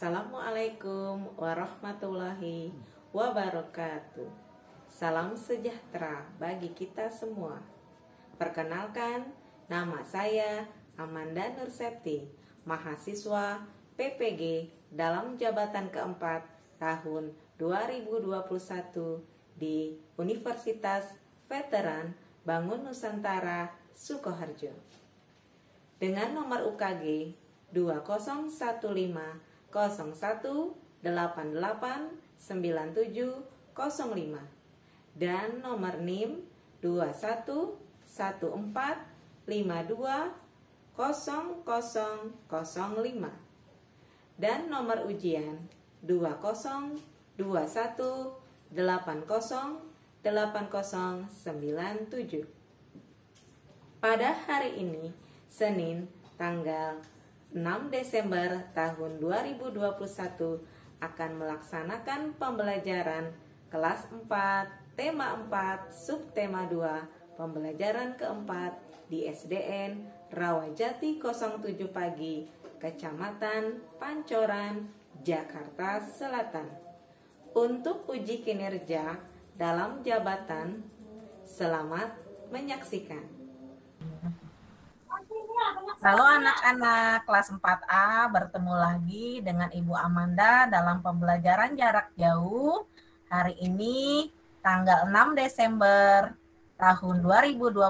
Assalamualaikum warahmatullahi wabarakatuh. Salam sejahtera bagi kita semua. Perkenalkan, nama saya Amanda Nursepti, mahasiswa PPG dalam jabatan keempat tahun 2021 di Universitas Veteran Bangun Nusantara Sukoharjo. Dengan nomor UKG 200101889705 dan nomor NIM 2115200005 dan nomor ujian 2021808097. Pada hari ini, Senin, tanggal 6 Desember tahun 2021 akan melaksanakan pembelajaran kelas 4, tema 4, subtema 2, pembelajaran keempat di SDN Rawajati 07 Pagi, Kecamatan Pancoran, Jakarta Selatan. Untuk uji kinerja dalam jabatan, selamat menyaksikan. Halo anak-anak kelas 4A, bertemu lagi dengan Ibu Amanda dalam pembelajaran jarak jauh. Hari ini tanggal 6 Desember tahun 2021,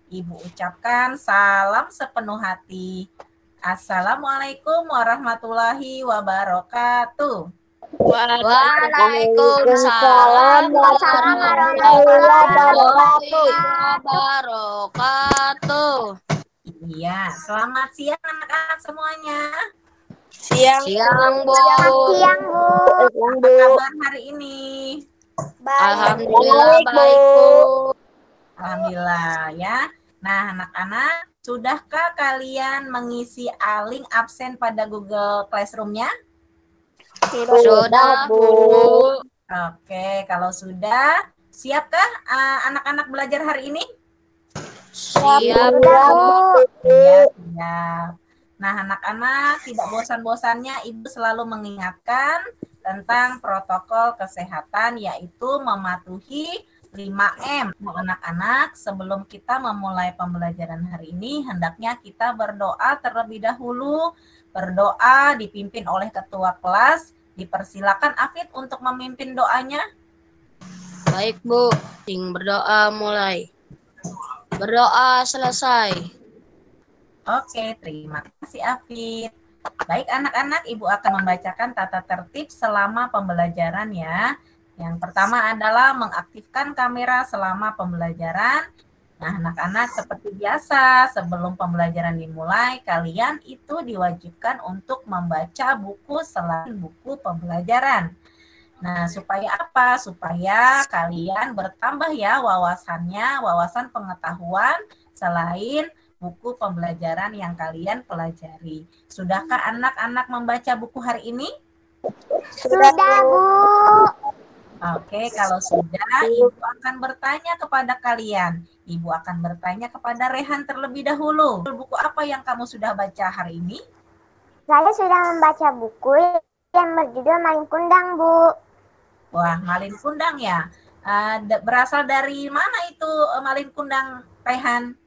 Ibu ucapkan salam sepenuh hati. Assalamualaikum warahmatullahi wabarakatuh. Waalaikumsalam warahmatullahi wabarakatuh. Iya, selamat siang anak-anak semuanya. Siang, Bu. Apa kabar hari ini? Alhamdulillah baik, Bu. Alhamdulillah ya. Nah, anak-anak, sudahkah kalian mengisi link absen pada Google Classroom-nya? Sudah, Bu. Oke, kalau sudah, siapkah anak-anak belajar hari ini? Siap, Bu. Ya, siap. Nah, anak-anak, tidak bosan-bosannya Ibu selalu mengingatkan tentang protokol kesehatan, yaitu mematuhi 5M. Anak-anak, sebelum kita memulai pembelajaran hari ini, hendaknya kita berdoa terlebih dahulu. Berdoa dipimpin oleh ketua kelas. Dipersilakan Afid untuk memimpin doanya. Baik, Bu. Berdoa mulai. Berdoa selesai. Oke, terima kasih Afid. Baik anak-anak, Ibu akan membacakan tata tertib selama pembelajaran ya. Yang pertama adalah mengaktifkan kamera selama pembelajaran. Nah, anak-anak seperti biasa, sebelum pembelajaran dimulai, kalian itu diwajibkan untuk membaca buku selain buku pembelajaran. Nah, supaya apa? Supaya kalian bertambah ya wawasannya, wawasan pengetahuan selain buku pembelajaran yang kalian pelajari. Sudahkah anak-anak membaca buku hari ini? Sudah, Bu. Oke, kalau sudah, Ibu akan bertanya kepada kalian. Ibu akan bertanya kepada Rehan terlebih dahulu. Buku apa yang kamu sudah baca hari ini? Saya sudah membaca buku yang berjudul Malin Kundang, Bu. Wah, Malin Kundang ya. Berasal dari mana itu Malin Kundang, Rehan?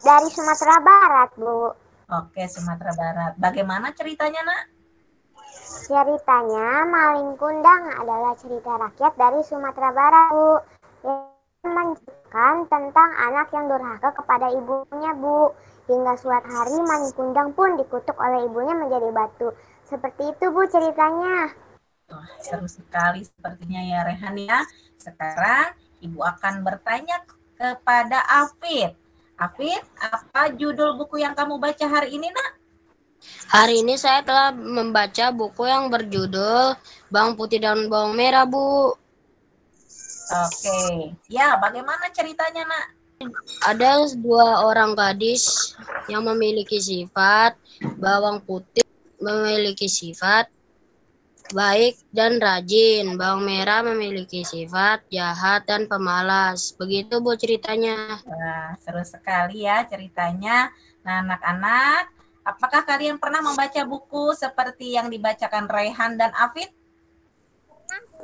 Dari Sumatera Barat, Bu. Oke, Sumatera Barat. Bagaimana ceritanya, Nak? Ceritanya Malin Kundang adalah cerita rakyat dari Sumatera Barat, Bu. Yang menceritakan tentang anak yang durhaka kepada ibunya, Bu. Hingga suatu hari Malin Kundang pun dikutuk oleh ibunya menjadi batu. Seperti itu, Bu, ceritanya. Wah, seru sekali sepertinya ya, Rehan ya. Sekarang Ibu akan bertanya kepada Afid. Afid, apa judul buku yang kamu baca hari ini, Nak? Hari ini saya telah membaca buku yang berjudul Bawang Putih dan Bawang Merah, Bu. Oke. Ya, bagaimana ceritanya, Nak? Ada dua orang gadis yang memiliki sifat bawang putih memiliki sifat baik dan rajin. Bawang merah memiliki sifat jahat dan pemalas. Begitu, Bu, ceritanya. Wah, seru sekali ya ceritanya. Nah, anak-anak, Apakah kalian pernah membaca buku seperti yang dibacakan Raihan dan Afid?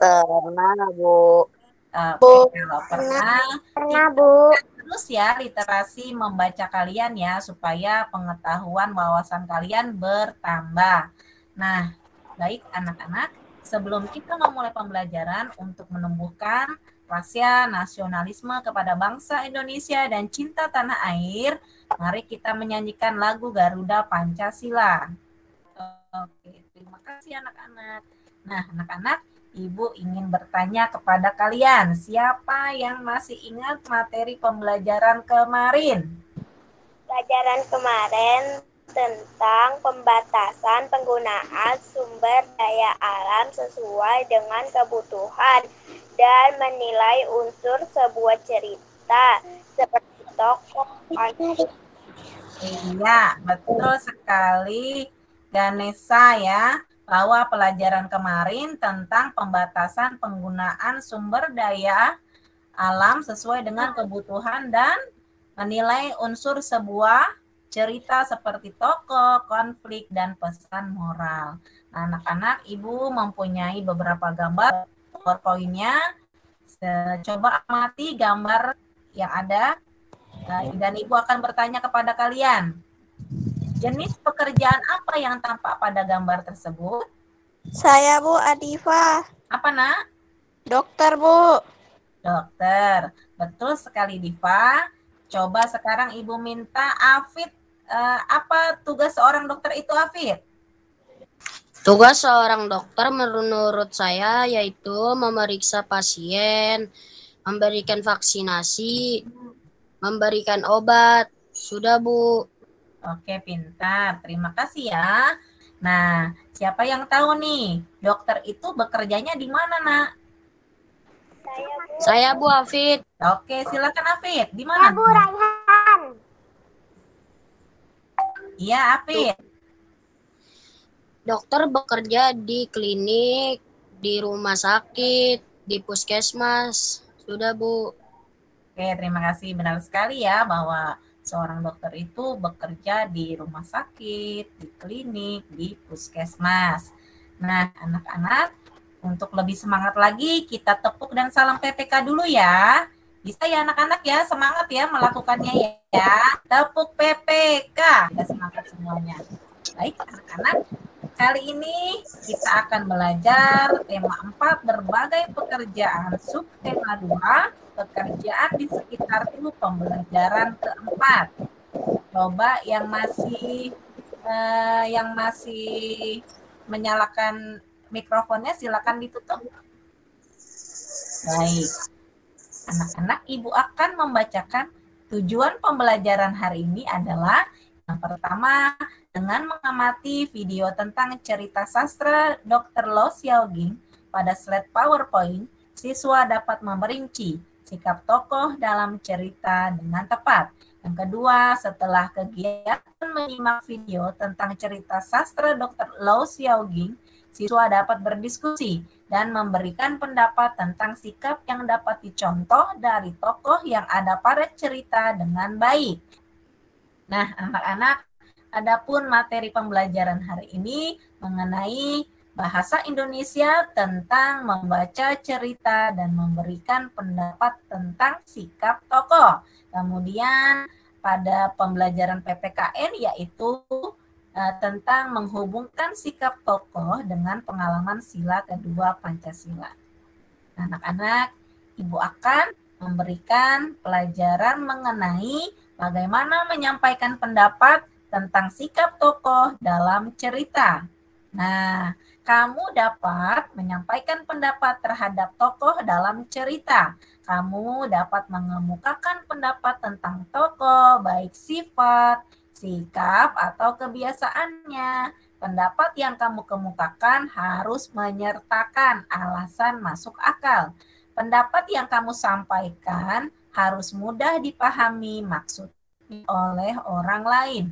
Pernah, Bu. Oke, kalau pernah, Pernah, Bu. terus ya literasi membaca kalian ya supaya pengetahuan wawasan kalian bertambah. Nah, baik anak-anak, sebelum kita memulai pembelajaran untuk menumbuhkan rasa nasionalisme kepada bangsa Indonesia dan cinta tanah air, mari kita menyanyikan lagu Garuda Pancasila. Oke, terima kasih anak-anak. Nah, anak-anak, Ibu ingin bertanya kepada kalian, siapa yang masih ingat materi pembelajaran kemarin? Pelajaran kemarin tentang pembatasan penggunaan sumber daya alam sesuai dengan kebutuhan dan menilai unsur sebuah cerita seperti tokoh. Iya, betul sekali Ganesha ya, bahwa pelajaran kemarin tentang pembatasan penggunaan sumber daya alam sesuai dengan kebutuhan dan menilai unsur sebuah cerita seperti tokoh, konflik, dan pesan moral. Nah, anak-anak, Ibu mempunyai beberapa gambar PowerPoint-nya. Coba amati gambar yang ada dan Ibu akan bertanya kepada kalian. Jenis pekerjaan apa yang tampak pada gambar tersebut? Saya, Bu, Adifa. Apa, Nak? Dokter, Bu. Dokter. Betul sekali, Diva. Coba sekarang Ibu minta Afid, apa tugas seorang dokter itu, Afid? Tugas seorang dokter menurut saya yaitu memeriksa pasien, memberikan vaksinasi, memberikan obat. Sudah, Bu. Oke, pintar. Terima kasih ya. Nah, siapa yang tahu nih, dokter itu bekerjanya di mana, Nak? Saya, Bu Afid. Oke, silakan Afid. Di mana? Bu Raihan. Iya, Afid. Dokter bekerja di klinik, di rumah sakit, di puskesmas. Sudah, Bu. Oke, terima kasih. Benar sekali ya bahwa seorang dokter itu bekerja di rumah sakit, di klinik, di puskesmas. Nah, anak-anak, untuk lebih semangat lagi, kita tepuk dan salam PPK dulu ya. Bisa ya anak-anak ya, semangat ya melakukannya ya. Tepuk PPK. Kita semangat semuanya. Baik anak-anak, kali ini kita akan belajar tema 4, berbagai pekerjaan, subtema 2, pekerjaan di sekitar itu, pembelajaran keempat. Coba yang masih menyalakan mikrofonnya silakan ditutup. Baik. Anak-anak, Ibu akan membacakan tujuan pembelajaran hari ini adalah yang pertama, dengan mengamati video tentang cerita sastra Dr. Lo Xiaoging pada slide PowerPoint, siswa dapat memerinci sikap tokoh dalam cerita dengan tepat. Yang kedua, setelah kegiatan menyimak video tentang cerita sastra Dr. Lo Xiaoging, siswa dapat berdiskusi dan memberikan pendapat tentang sikap yang dapat dicontoh dari tokoh yang ada pada cerita dengan baik. Nah, anak-anak, adapun materi pembelajaran hari ini mengenai bahasa Indonesia tentang membaca cerita dan memberikan pendapat tentang sikap tokoh. Kemudian pada pembelajaran PPKN yaitu tentang menghubungkan sikap tokoh dengan pengalaman sila kedua Pancasila. Anak-anak, Ibu akan memberikan pelajaran mengenai bagaimana menyampaikan pendapat tentang sikap tokoh dalam cerita. Nah, kamu dapat menyampaikan pendapat terhadap tokoh dalam cerita. Kamu dapat mengemukakan pendapat tentang tokoh, baik sifat, sikap, atau kebiasaannya. Pendapat yang kamu kemukakan harus menyertakan alasan masuk akal. Pendapat yang kamu sampaikan harus mudah dipahami maksudnya oleh orang lain.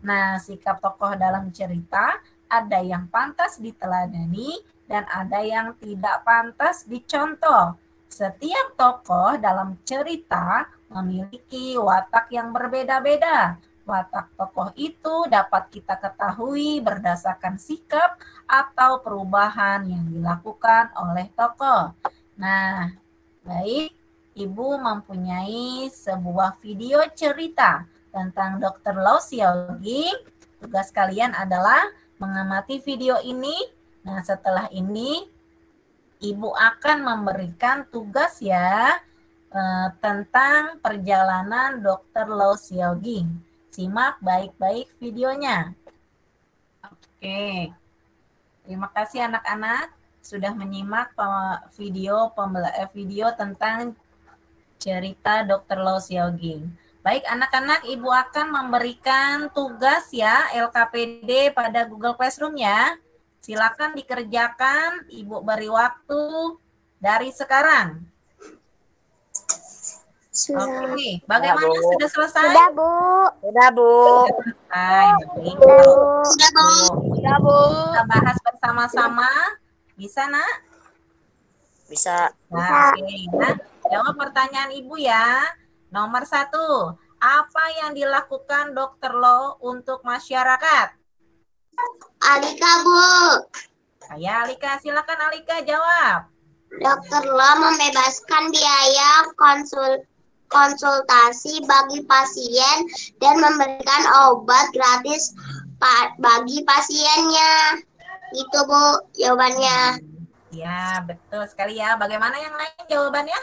Nah, sikap tokoh dalam cerita ada yang pantas diteladani dan ada yang tidak pantas dicontoh. Setiap tokoh dalam cerita memiliki watak yang berbeda-beda. Watak tokoh itu dapat kita ketahui berdasarkan sikap atau perubahan yang dilakukan oleh tokoh. Nah, baik, Ibu mempunyai sebuah video cerita tentang Dr. Lau Xiaoqing. Tugas kalian adalah mengamati video ini. Nah, setelah ini Ibu akan memberikan tugas ya tentang perjalanan Dr. Lau Xiaoqing. Simak baik-baik videonya. Oke. Terima kasih anak-anak sudah menyimak video tentang cerita Dr. Lau Xiaoqing. Baik anak-anak, Ibu akan memberikan tugas ya LKPD pada Google Classroom ya. Silakan dikerjakan, Ibu beri waktu dari sekarang. Oke, bagaimana sudah selesai? Sudah, Bu. Sudah, Bu. Selesai. Baik. Sudah, Bu. Sudah, Bu. Kita bahas bersama-sama. Bisa, Nak? Bisa. Nah, oke. Nah, jawab pertanyaan Ibu ya. Nomor 1. Apa yang dilakukan Dr. Lo untuk masyarakat? Alika, Bu. Saya Alika. Silakan Alika jawab. Dokter Lo membebaskan biaya konsultasi bagi pasien dan memberikan obat gratis bagi pasiennya. Itu, Bu, jawabannya. Ya, betul sekali ya. Bagaimana yang lain jawabannya?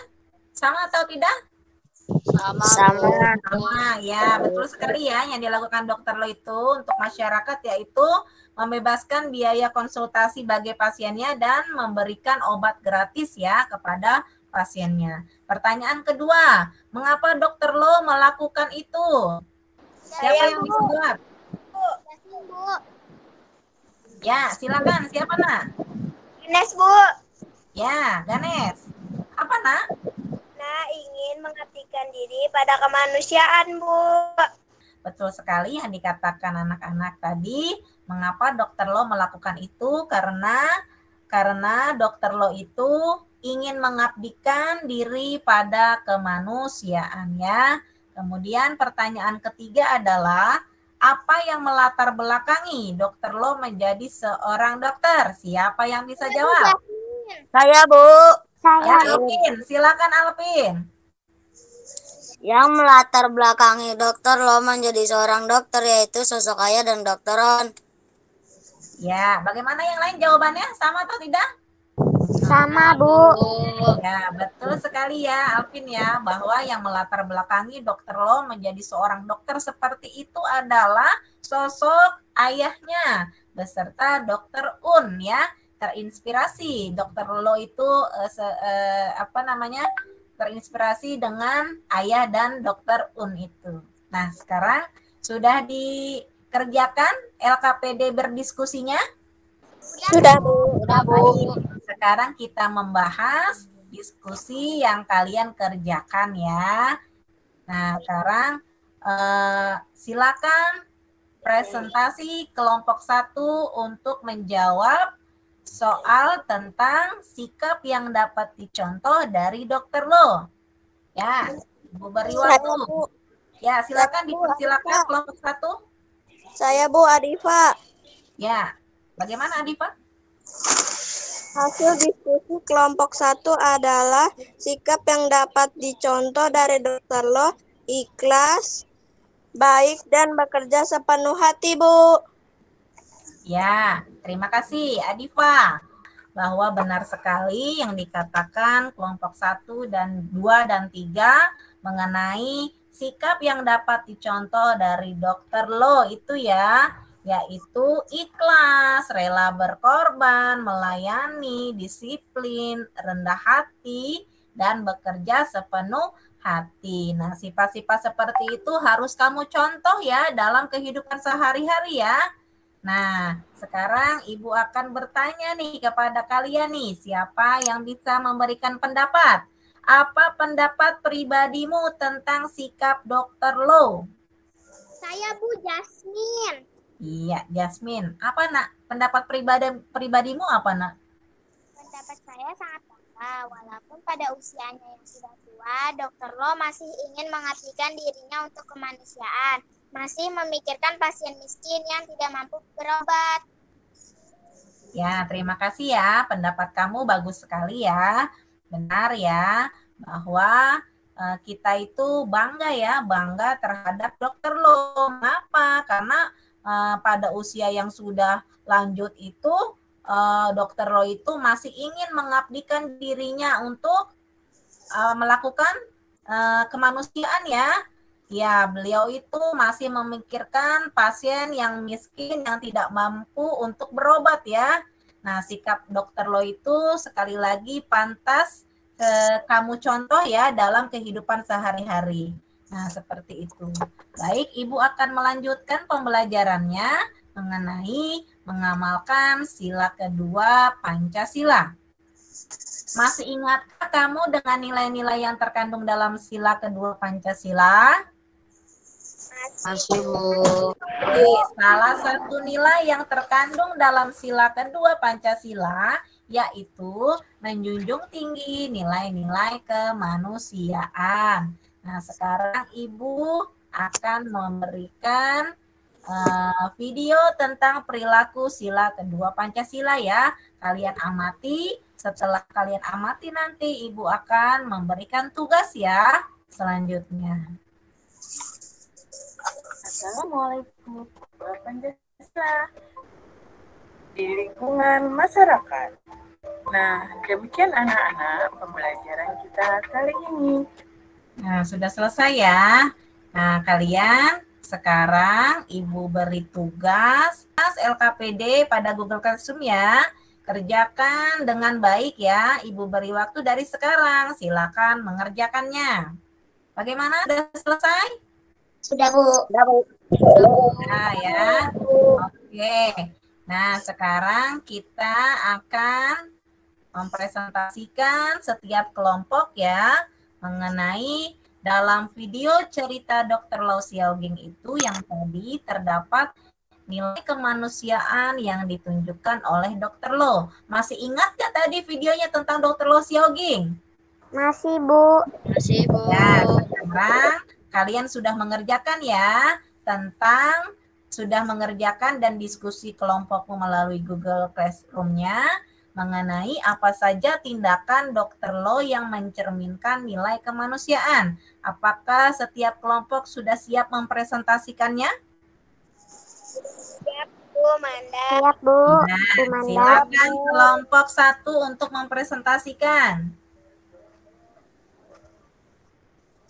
Sama atau tidak? Sama. Sama, ya. Betul sekali ya. Yang dilakukan Dokter Lo itu untuk masyarakat yaitu membebaskan biaya konsultasi bagi pasiennya dan memberikan obat gratis ya kepada pasiennya. Pertanyaan kedua, mengapa Dokter Lo melakukan itu? Siapa yang bisa jawab? Bu. Ya, silakan. Siapa, Nak? Ines, Bu. Ya, Ganes. Apa, Nak? Nah, ingin mengabdikan diri pada kemanusiaan, Bu. Betul sekali yang dikatakan anak-anak tadi. Mengapa Dokter Lo melakukan itu? Karena Dokter Lo itu ingin mengabdikan diri pada kemanusiaan ya. Kemudian pertanyaan ketiga adalah apa yang melatar belakangi Dokter Lo menjadi seorang dokter? Siapa yang bisa jawab? Saya, Bu. Ya, Saya. Alvin, silakan Alvin. Yang melatar belakangi Dokter Lo menjadi seorang dokter yaitu sosok ayah dan dokteron. Ya, bagaimana yang lain jawabannya? Sama atau tidak? Sama, Bu. Ya, betul sekali ya Alvin ya, bahwa yang melatar belakangi Dokter Lo menjadi seorang dokter seperti itu adalah sosok ayahnya beserta Dokter Un ya. Terinspirasi Dokter Lo itu terinspirasi dengan ayah dan Dokter Un itu. Nah, sekarang sudah dikerjakan LKPD berdiskusinya? Sudah, Bu. Baik, sekarang kita membahas diskusi yang kalian kerjakan ya. Nah, sekarang silakan presentasi kelompok 1 untuk menjawab soal tentang sikap yang dapat dicontoh dari Dokter Lo. Ya, Ibu beri waktu. Ya, silakan dipersilakan kelompok 1. Saya, Bu Adifa. Ya, bagaimana Adifa? Hasil diskusi kelompok 1 adalah sikap yang dapat dicontoh dari Dokter Lo, ikhlas, baik, dan bekerja sepenuh hati, Bu. Ya, terima kasih Adifa. Bahwa benar sekali yang dikatakan kelompok 1 dan 2 dan 3 mengenai sikap yang dapat dicontoh dari Dokter Lo itu ya, yaitu ikhlas, rela berkorban, melayani, disiplin, rendah hati, dan bekerja sepenuh hati. Nah, sifat-sifat seperti itu harus kamu contoh ya dalam kehidupan sehari-hari ya. Nah, sekarang Ibu akan bertanya nih kepada kalian nih, siapa yang bisa memberikan pendapat? Apa pendapat pribadimu tentang sikap Dokter Lo? Saya, Bu Jasmine. Iya, Jasmine. Apa, Nak? Pendapat pribadimu apa, Nak? Pendapat saya sangat bangga, walaupun pada usianya yang sudah tua, Dokter Lo masih ingin mengabdikan dirinya untuk kemanusiaan. Masih memikirkan pasien miskin yang tidak mampu berobat. Ya, terima kasih ya. Pendapat kamu bagus sekali ya. Benar ya, bahwa kita itu bangga ya, bangga terhadap dokter lo. Kenapa? Karena pada usia yang sudah lanjut itu, dokter lo itu masih ingin mengabdikan dirinya untuk melakukan kemanusiaan ya. Ya, beliau itu masih memikirkan pasien yang miskin yang tidak mampu untuk berobat ya. Nah, sikap dokter lo itu sekali lagi pantas kamu contoh ya dalam kehidupan sehari-hari. Nah, seperti itu. Baik, Ibu akan melanjutkan pembelajarannya mengenai mengamalkan sila kedua Pancasila. Masih ingatkah kamu dengan nilai-nilai yang terkandung dalam sila kedua Pancasila? Masih, Bu. Oke, salah satu nilai yang terkandung dalam sila kedua Pancasila yaitu menjunjung tinggi nilai-nilai kemanusiaan. Nah, sekarang Ibu akan memberikan video tentang perilaku sila kedua Pancasila ya. Kalian amati, setelah kalian amati nanti Ibu akan memberikan tugas ya selanjutnya. Assalamualaikum warahmatullahi wabarakatuh. Di lingkungan masyarakat. Nah, demikian anak-anak pembelajaran kita kali ini. Nah, sudah selesai ya. Nah, kalian sekarang Ibu beri tugas LKPD pada Google Classroom ya. Kerjakan dengan baik ya. Ibu beri waktu dari sekarang. Silakan mengerjakannya. Bagaimana? Sudah selesai? Sudah, Bu. Nah, ya. Oke. Nah, sekarang kita akan mempresentasikan setiap kelompok ya mengenai dalam video cerita Dr. Lau Xiaoging itu yang tadi terdapat nilai kemanusiaan yang ditunjukkan oleh Dr. Lau. Masih ingat gak tadi videonya tentang Dr. Lau Xiaoging? Masih, Bu. Masih, Bu. Ya, sekarang kalian sudah mengerjakan ya tentang sudah mengerjakan dan diskusi kelompokmu melalui Google Classroom-nya mengenai apa saja tindakan Dr. Lau yang mencerminkan nilai kemanusiaan. Apakah setiap kelompok sudah siap mempresentasikannya? Siap, Bu Manda. Siap, Bu. Nah, Bu Manda. silakan kelompok 1 untuk mempresentasikan.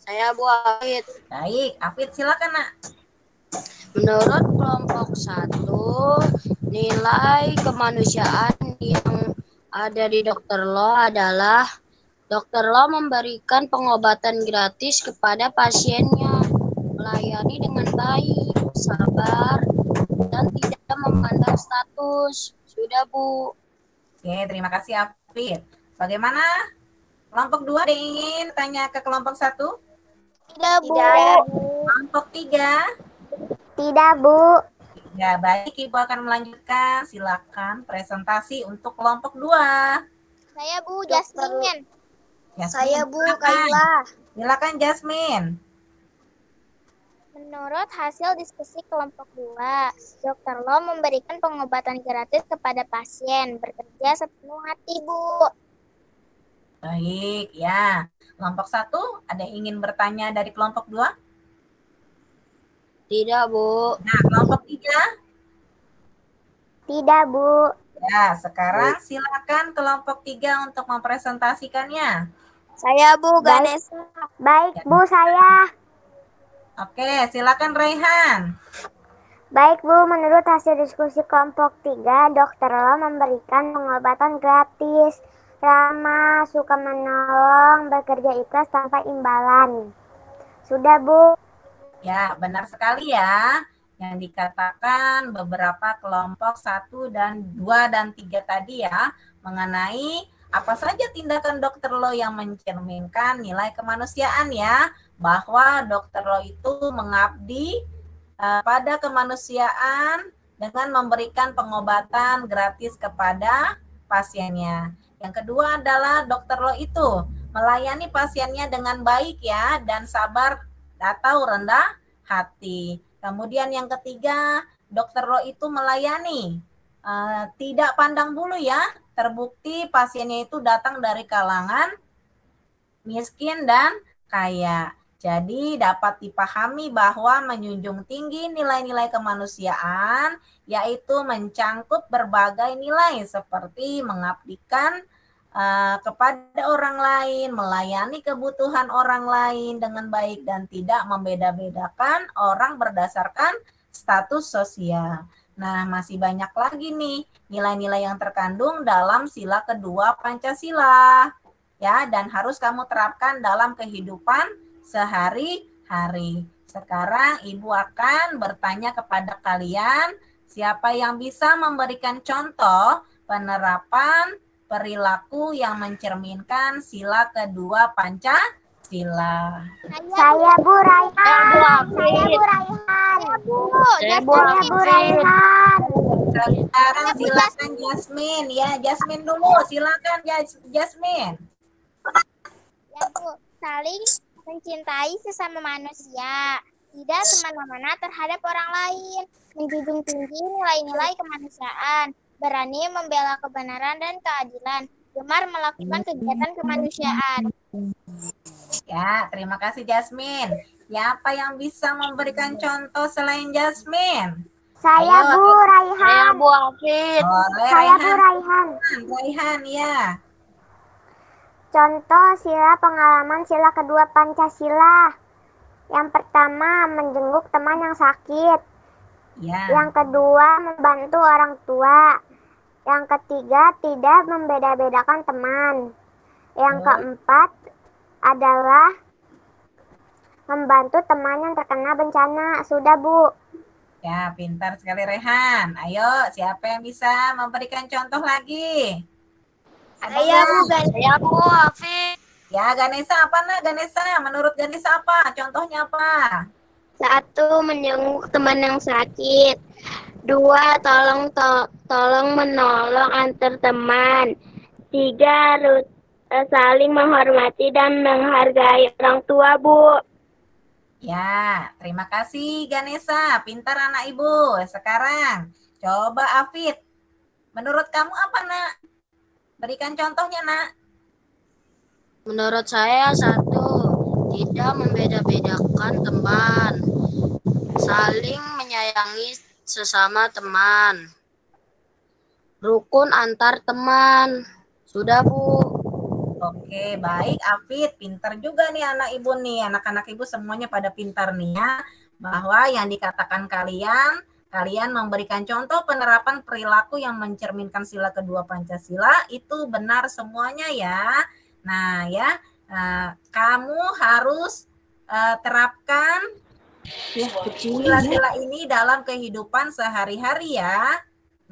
Saya Bu Afid. Baik, Afid silakan nak. Menurut kelompok 1, nilai kemanusiaan yang ada di Dr. Lau adalah Dr. Lau memberikan pengobatan gratis kepada pasiennya, melayani dengan baik, sabar, dan tidak memandang status. Sudah, Bu. Oke, terima kasih Afid. Bagaimana? Kelompok 2 ada yang ingin tanya ke kelompok 1? Tidak, Bu. Kelompok 3? Tidak, Bu. Ya, baik. Ibu akan melanjutkan. Silakan presentasi untuk kelompok 2. Saya, Bu Jasmine. Saya, Bu Kaila. Silakan Jasmine. Menurut hasil diskusi kelompok 2, Dr. Lau memberikan pengobatan gratis kepada pasien, bekerja sepenuh hati, Bu. Baik, ya. Kelompok 1, ada yang ingin bertanya dari kelompok 2? Tidak, Bu. Nah, kelompok 3? Tidak, Bu. Ya, sekarang silakan kelompok 3 untuk mempresentasikannya. Saya Bu Ganesha. Baik, Bu, saya. Oke, silakan Raihan. Baik, Bu. Menurut hasil diskusi kelompok 3, Dr. Lau memberikan pengobatan gratis, ramah, suka menolong, bekerja ikhlas tanpa imbalan. Sudah, Bu. Ya, benar sekali ya. Yang dikatakan beberapa kelompok 1 dan 2 dan 3 tadi ya, mengenai apa saja tindakan Dr. Lau yang mencerminkan nilai kemanusiaan ya, bahwa Dr. Lau itu mengabdi pada kemanusiaan dengan memberikan pengobatan gratis kepada pasiennya. Yang kedua adalah Dr. Lau itu melayani pasiennya dengan baik ya dan sabar atau rendah hati. Kemudian yang ketiga, dokter Lo itu melayani. Tidak pandang bulu ya, terbukti pasiennya itu datang dari kalangan miskin dan kaya. Jadi dapat dipahami bahwa menjunjung tinggi nilai-nilai kemanusiaan yaitu mencangkup berbagai nilai seperti mengabdikan kepada orang lain, melayani kebutuhan orang lain dengan baik dan tidak membeda-bedakan orang berdasarkan status sosial. Nah, masih banyak lagi nih nilai-nilai yang terkandung dalam sila kedua Pancasila. Ya, dan harus kamu terapkan dalam kehidupan sehari-hari. Sekarang Ibu akan bertanya kepada kalian, siapa yang bisa memberikan contoh penerapan perilaku yang mencerminkan sila kedua Pancasila? Saya Bu Raihan. Saya Bu Raihan. Saya Bu Raihan. Sekarang silakan Jasmine. Ya, Jasmine dulu. Silakan Jasmine. Ya Bu, saling mencintai sesama manusia, tidak semena-mena terhadap orang lain, menjunjung tinggi nilai-nilai kemanusiaan, berani membela kebenaran dan keadilan, gemar melakukan kegiatan kemanusiaan. Ya, terima kasih Jasmine. Siapa yang bisa memberikan contoh selain Jasmine? Saya Ayo. Bu Raihan. Saya Bu Hafid. Boleh Saya Bu Raihan. Raihan. Raihan, ya. Contoh sila pengalaman sila kedua Pancasila. Yang pertama, menjenguk teman yang sakit. Ya. Yang kedua, membantu orang tua. Yang ketiga, tidak membeda-bedakan teman. Yang keempat adalah membantu teman yang terkena bencana. Sudah, Bu. Ya, pintar sekali Rehan. Ayo, siapa yang bisa memberikan contoh lagi? Saya Bu Saya Bu Hafid. Ya, Ganesha apa nak? Ganesha, menurut Ganesha apa? Contohnya apa? 1. Menjenguk teman yang sakit. 2. Tolong menolong antar teman. 3. Saling menghormati dan menghargai orang tua, Bu. Ya, terima kasih Ganesha. Pintar anak ibu. Sekarang, coba Afid. Menurut kamu apa nak? Berikan contohnya nak. Menurut saya 1. Tidak membeda-bedakan teman. Saling menyayangi sesama teman. Rukun antar teman. Sudah, Bu. Oke, baik Afid. Pintar juga nih anak ibu nih. Anak-anak ibu semuanya pada pintar nih ya. Bahwa yang dikatakan kalian memberikan contoh penerapan perilaku yang mencerminkan sila kedua Pancasila itu benar semuanya ya. Nah ya, kamu harus terapkan sila-sila ini dalam kehidupan sehari-hari ya.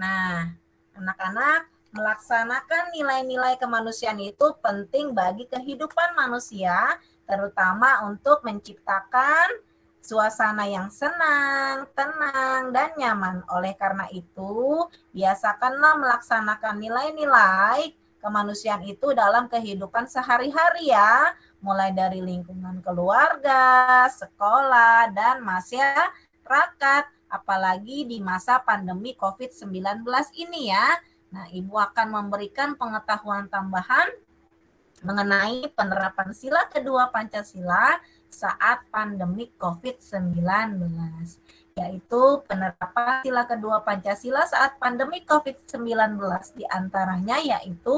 Nah, anak-anak, melaksanakan nilai-nilai kemanusiaan itu penting bagi kehidupan manusia, terutama untuk menciptakan suasana yang senang, tenang, dan nyaman. Oleh karena itu, biasakanlah melaksanakan nilai-nilai kemanusiaan itu dalam kehidupan sehari-hari ya, mulai dari lingkungan keluarga, sekolah, dan masyarakat, apalagi di masa pandemi COVID-19 ini ya. Nah, Ibu akan memberikan pengetahuan tambahan mengenai penerapan sila kedua Pancasila saat pandemi COVID-19, yaitu penerapan sila kedua Pancasila saat pandemi COVID-19 diantaranya yaitu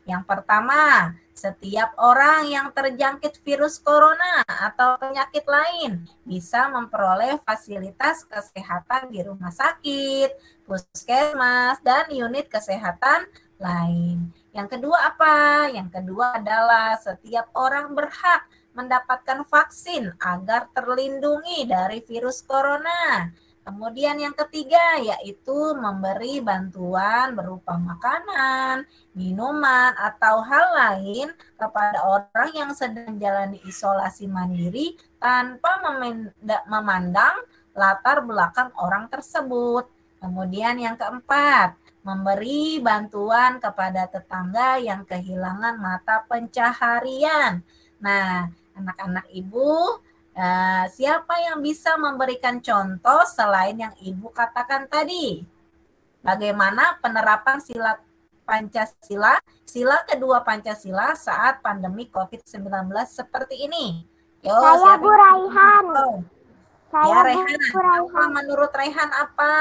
yang pertama, setiap orang yang terjangkit virus corona atau penyakit lain bisa memperoleh fasilitas kesehatan di rumah sakit, puskesmas, dan unit kesehatan lain. Yang kedua apa? Yang kedua adalah setiap orang berhak mendapatkan vaksin agar terlindungi dari virus corona. Kemudian yang ketiga yaitu memberi bantuan berupa makanan, minuman, atau hal lain kepada orang yang sedang menjalani isolasi mandiri tanpa memandang latar belakang orang tersebut. Kemudian yang keempat, memberi bantuan kepada tetangga yang kehilangan mata pencaharian. Nah, anak-anak ibu, Siapa yang bisa memberikan contoh selain yang Ibu katakan tadi? Bagaimana penerapan sila Pancasila, sila kedua Pancasila saat pandemi COVID-19 seperti ini? Yo, Saya siapa Bu yang Raihan. contoh? Saya Ya, Bu Rehan. Apa Raihan. menurut Rehan apa?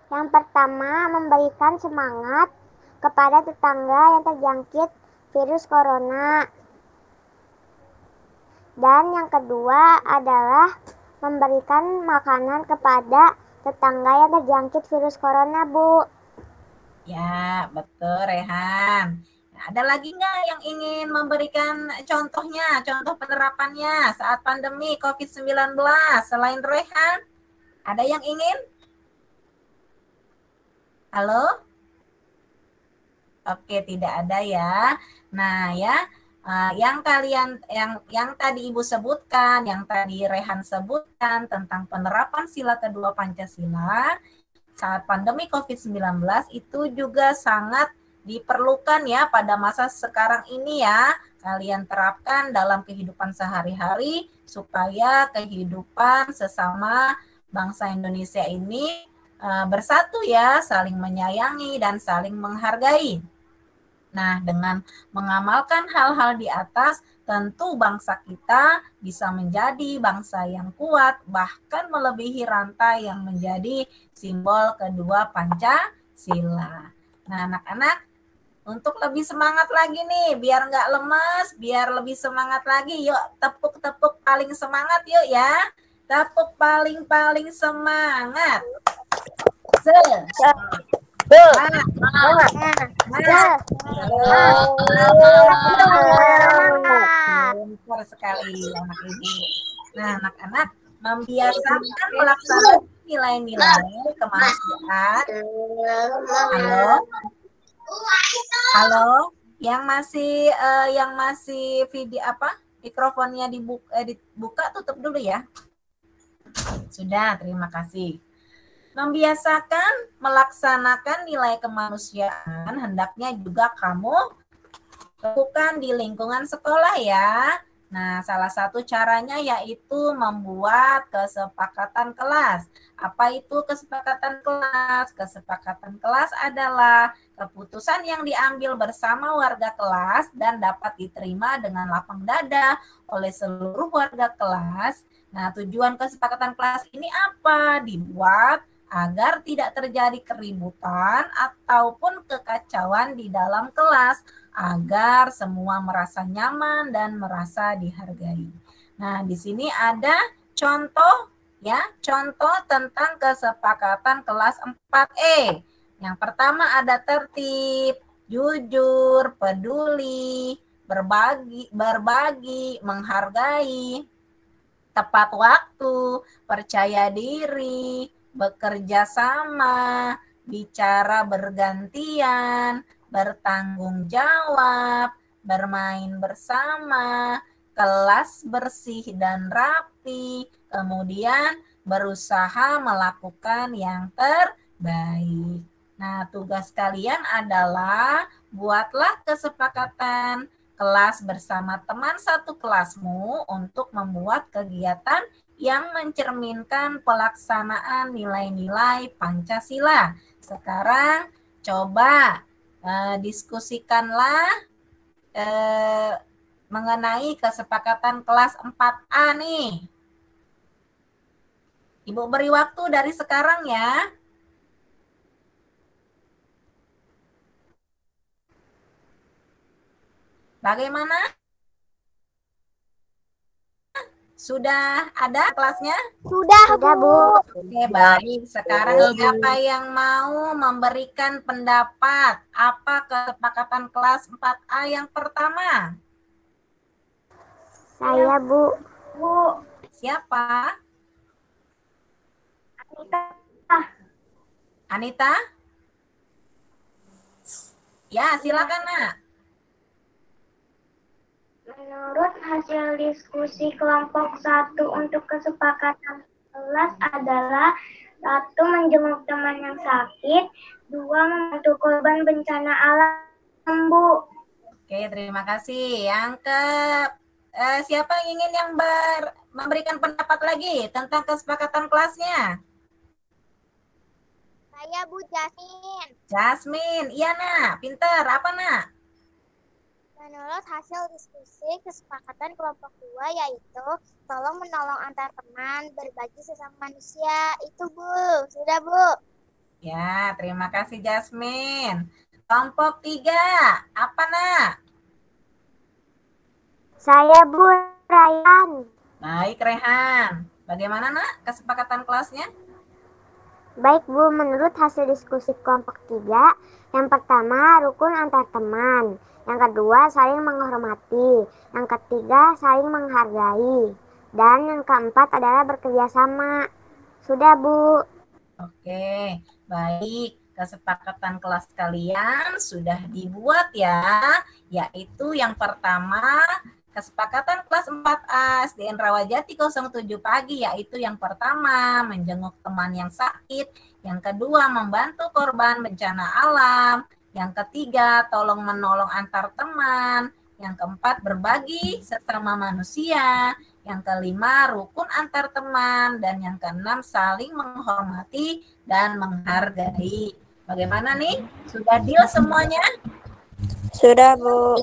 Yang pertama, memberikan semangat kepada tetangga yang terjangkit virus corona. Dan yang kedua adalah memberikan makanan kepada tetangga yang terjangkit virus corona, Bu. Ya, betul Rehan. Nah, ada lagi nggak yang ingin memberikan contohnya, contoh penerapannya saat pandemi COVID-19 selain Rehan? Ada yang ingin? Halo? Oke, tidak ada ya. Nah, ya, yang tadi Ibu sebutkan, yang tadi Rehan sebutkan tentang penerapan sila kedua Pancasila saat pandemi COVID-19 itu juga sangat diperlukan ya pada masa sekarang ini ya. Kalian terapkan dalam kehidupan sehari-hari supaya kehidupan sesama bangsa Indonesia ini bersatu ya, saling menyayangi dan saling menghargai. Nah, dengan mengamalkan hal-hal di atas, tentu bangsa kita bisa menjadi bangsa yang kuat, bahkan melebihi rantai yang menjadi simbol kedua Pancasila. Nah, anak-anak, untuk lebih semangat lagi nih, biar nggak lemas, biar lebih semangat lagi, yuk tepuk-tepuk paling semangat yuk ya. Tepuk paling-paling semangat. Pintar sekali anak ibu. Nah, anak-anak membiasakan melaksanakan nilai-nilai kemanusiaan. Halo, halo, yang masih video mikrofonnya dibuka tutup dulu ya. Sudah, terima kasih. Membiasakan melaksanakan nilai kemanusiaan hendaknya juga kamu lakukan di lingkungan sekolah ya. Nah, salah satu caranya yaitu membuat kesepakatan kelas. Apa itu kesepakatan kelas? Kesepakatan kelas adalah keputusan yang diambil bersama warga kelas dan dapat diterima dengan lapang dada oleh seluruh warga kelas. Nah, tujuan kesepakatan kelas ini apa? Dibuat agar tidak terjadi keributan ataupun kekacauan di dalam kelas, agar semua merasa nyaman dan merasa dihargai. Nah, di sini ada contoh ya, contoh tentang kesepakatan kelas 4E. Yang pertama ada tertib, jujur, peduli, berbagi, menghargai, tepat waktu, percaya diri, bekerja sama, bicara bergantian, bertanggung jawab, bermain bersama, kelas bersih dan rapi, kemudian berusaha melakukan yang terbaik. Nah, tugas kalian adalah buatlah kesepakatan kelas bersama teman satu kelasmu untuk membuat kegiatan yang mencerminkan pelaksanaan nilai-nilai Pancasila. Sekarang coba diskusikanlah mengenai kesepakatan kelas 4A nih. Ibu beri waktu dari sekarang ya. Bagaimana? Sudah ada kelasnya? Sudah, Bu. Oke, baik. Sekarang siapa yang mau memberikan pendapat? Apa kesepakatan kelas 4A yang pertama? Saya, Bu. Siapa? Anita? Ya, silakan, Nak. Menurut hasil diskusi kelompok 1 untuk kesepakatan kelas adalah 1. Menjenguk teman yang sakit, 2. Membantu korban bencana alam, Bu. Oke, terima kasih. Yang siapa yang ingin memberikan pendapat lagi tentang kesepakatan kelasnya? Saya Bu Jasmine. Jasmine, iya nak, pinter. Apa nak? Menurut hasil diskusi kesepakatan kelompok 2 yaitu tolong menolong antar teman, berbagi sesama manusia. Itu Bu, sudah Bu. Ya, terima kasih Jasmine. Kelompok 3, apa nak? Saya Bu Rayhan. Baik Rehan. Bagaimana nak kesepakatan kelasnya? Baik Bu, menurut hasil diskusi kelompok 3, yang pertama rukun antar teman, yang kedua saling menghormati, yang ketiga saling menghargai, dan yang keempat adalah bekerja sama. Sudah Bu. Oke, baik. Kesepakatan kelas kalian sudah dibuat ya, yaitu yang pertama kesepakatan kelas 4A SDN Rawajati 07 pagi, yaitu yang pertama menjenguk teman yang sakit, yang kedua membantu korban bencana alam, yang ketiga tolong menolong antar teman, yang keempat berbagi sesama manusia, yang kelima rukun antar teman, dan yang keenam saling menghormati dan menghargai. Bagaimana nih? Sudah deal semuanya? Sudah Bu.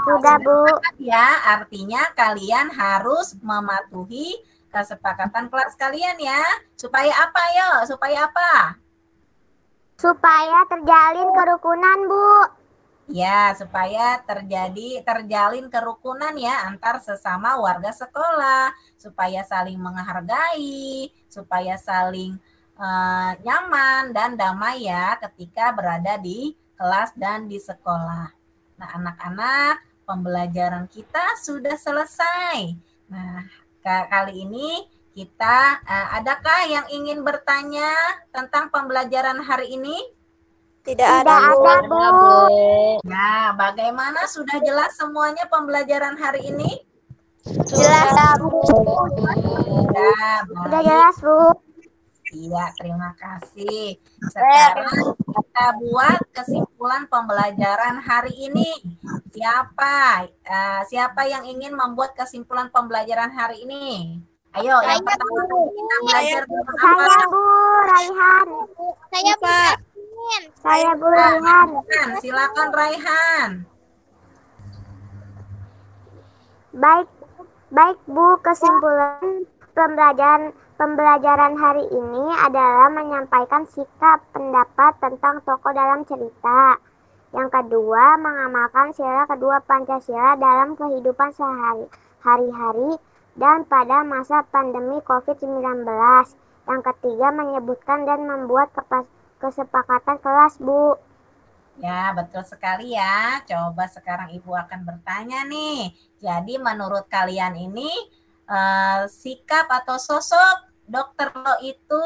Sudah Bu. Ya, artinya kalian harus mematuhi kesepakatan kelas kalian ya. Supaya apa yo? Supaya apa? Supaya terjalin kerukunan Bu. Ya, supaya terjalin kerukunan ya antar sesama warga sekolah, supaya saling menghargai, supaya saling nyaman dan damai ya ketika berada di kelas dan di sekolah. Nah, anak-anak, pembelajaran kita sudah selesai. Nah, kali ini kita adakah yang ingin bertanya tentang pembelajaran hari ini? Tidak ada Bu. Nah, bagaimana? Sudah jelas semuanya pembelajaran hari ini? Jelas Bu. Sudah jelas Bu. Iya, terima kasih. Sekarang kita buat kesimpulan pembelajaran hari ini. Siapa yang ingin membuat kesimpulan pembelajaran hari ini? Ayo, yang pertama kita belajar tentang apa? Saya Bu Rayhan. Saya Bu Jasmine. Saya Bu Rayhan. Silakan Raihan. Baik Bu, kesimpulan pembelajaran hari ini adalah menyampaikan sikap pendapat tentang tokoh dalam cerita. Yang kedua, mengamalkan sila kedua Pancasila dalam kehidupan sehari-hari dan pada masa pandemi COVID-19. Yang ketiga, menyebutkan dan membuat kesepakatan kelas Bu. Ya, betul sekali ya. Coba sekarang Ibu akan bertanya nih. Jadi menurut kalian ini sikap atau sosok Dr. Lo itu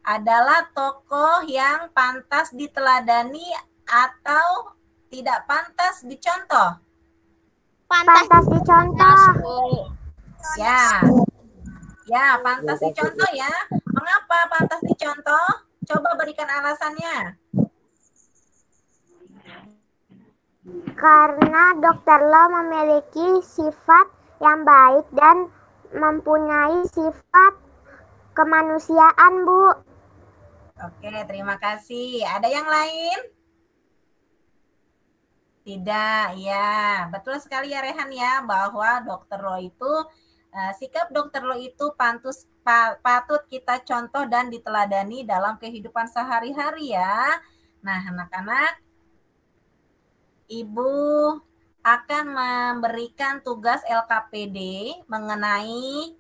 adalah tokoh yang pantas diteladani atau tidak pantas dicontoh? Pantas dicontoh. Ya, pantas dicontoh ya. Mengapa pantas dicontoh? Coba berikan alasannya. Karena Dr. Lo memiliki sifat yang baik dan mempunyai sifat kemanusiaan, Bu. Oke, terima kasih. Ada yang lain? Tidak, ya. Betul sekali ya Rehan ya, bahwa Dr. Lo itu, sikap Dr. Lo itu patut kita contoh dan diteladani dalam kehidupan sehari-hari ya. Nah, anak-anak, Ibu akan memberikan tugas LKPD mengenai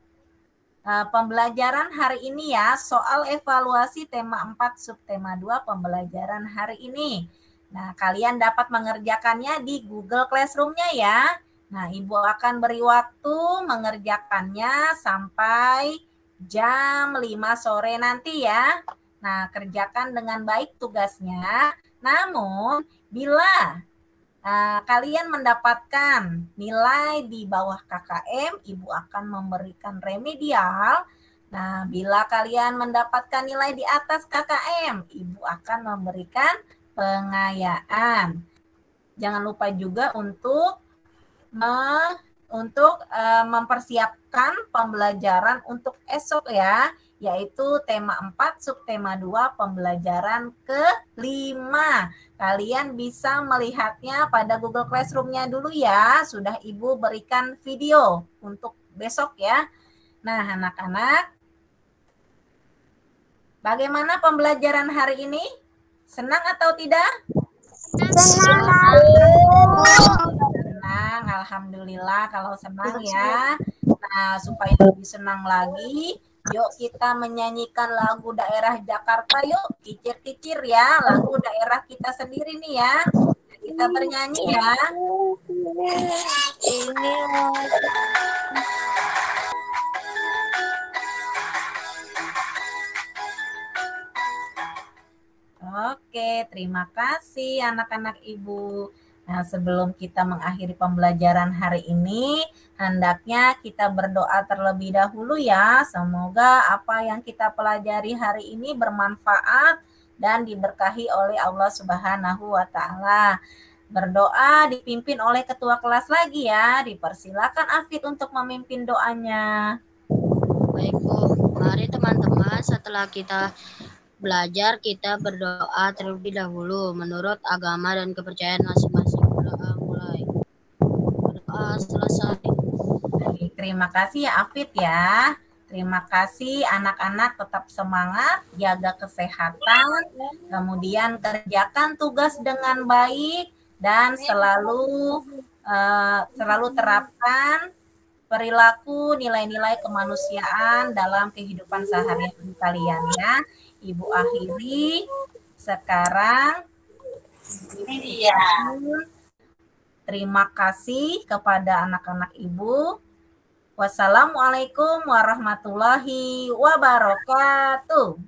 pembelajaran hari ini ya, soal evaluasi tema 4 subtema 2 pembelajaran hari ini. Nah, kalian dapat mengerjakannya di Google Classroom-nya ya. Nah, Ibu akan beri waktu mengerjakannya sampai jam 5 sore nanti ya. Nah, kerjakan dengan baik tugasnya. Namun, bila kalian mendapatkan nilai di bawah KKM, Ibu akan memberikan remedial. Nah, bila kalian mendapatkan nilai di atas KKM, Ibu akan memberikan pengayaan. Jangan lupa juga untuk untuk mempersiapkan pembelajaran untuk esok ya, yaitu tema 4, subtema 2, pembelajaran ke-5. Kalian bisa melihatnya pada Google Classroom-nya dulu ya, sudah Ibu berikan video untuk besok ya. Nah, anak-anak, bagaimana pembelajaran hari ini? Senang atau tidak? Senang. Senang, alhamdulillah kalau senang ya. Nah, supaya lebih senang lagi, yuk kita menyanyikan lagu daerah Jakarta yuk, kicir-kicir ya, lagu daerah kita sendiri nih ya. Kita bernyanyi ya. Oke, terima kasih anak-anak Ibu. Nah, sebelum kita mengakhiri pembelajaran hari ini, hendaknya kita berdoa terlebih dahulu ya. Semoga apa yang kita pelajari hari ini bermanfaat dan diberkahi oleh Allah Subhanahu wa Ta'ala. Berdoa dipimpin oleh ketua kelas lagi ya. Dipersilakan Afid untuk memimpin doanya. Baik Bu, mari teman-teman setelah kita belajar kita berdoa terlebih dahulu menurut agama dan kepercayaan masing-masing. Berdoa mulai. Berdoa selesai. Baik, terima kasih ya Afid ya. Terima kasih anak-anak, tetap semangat, jaga kesehatan, kemudian kerjakan tugas dengan baik dan selalu terapkan perilaku nilai-nilai kemanusiaan dalam kehidupan sehari-hari kalian ya. Ibu akhiri sekarang. Ini dia. Terima kasih kepada anak-anak Ibu. Wassalamualaikum warahmatullahi wabarakatuh.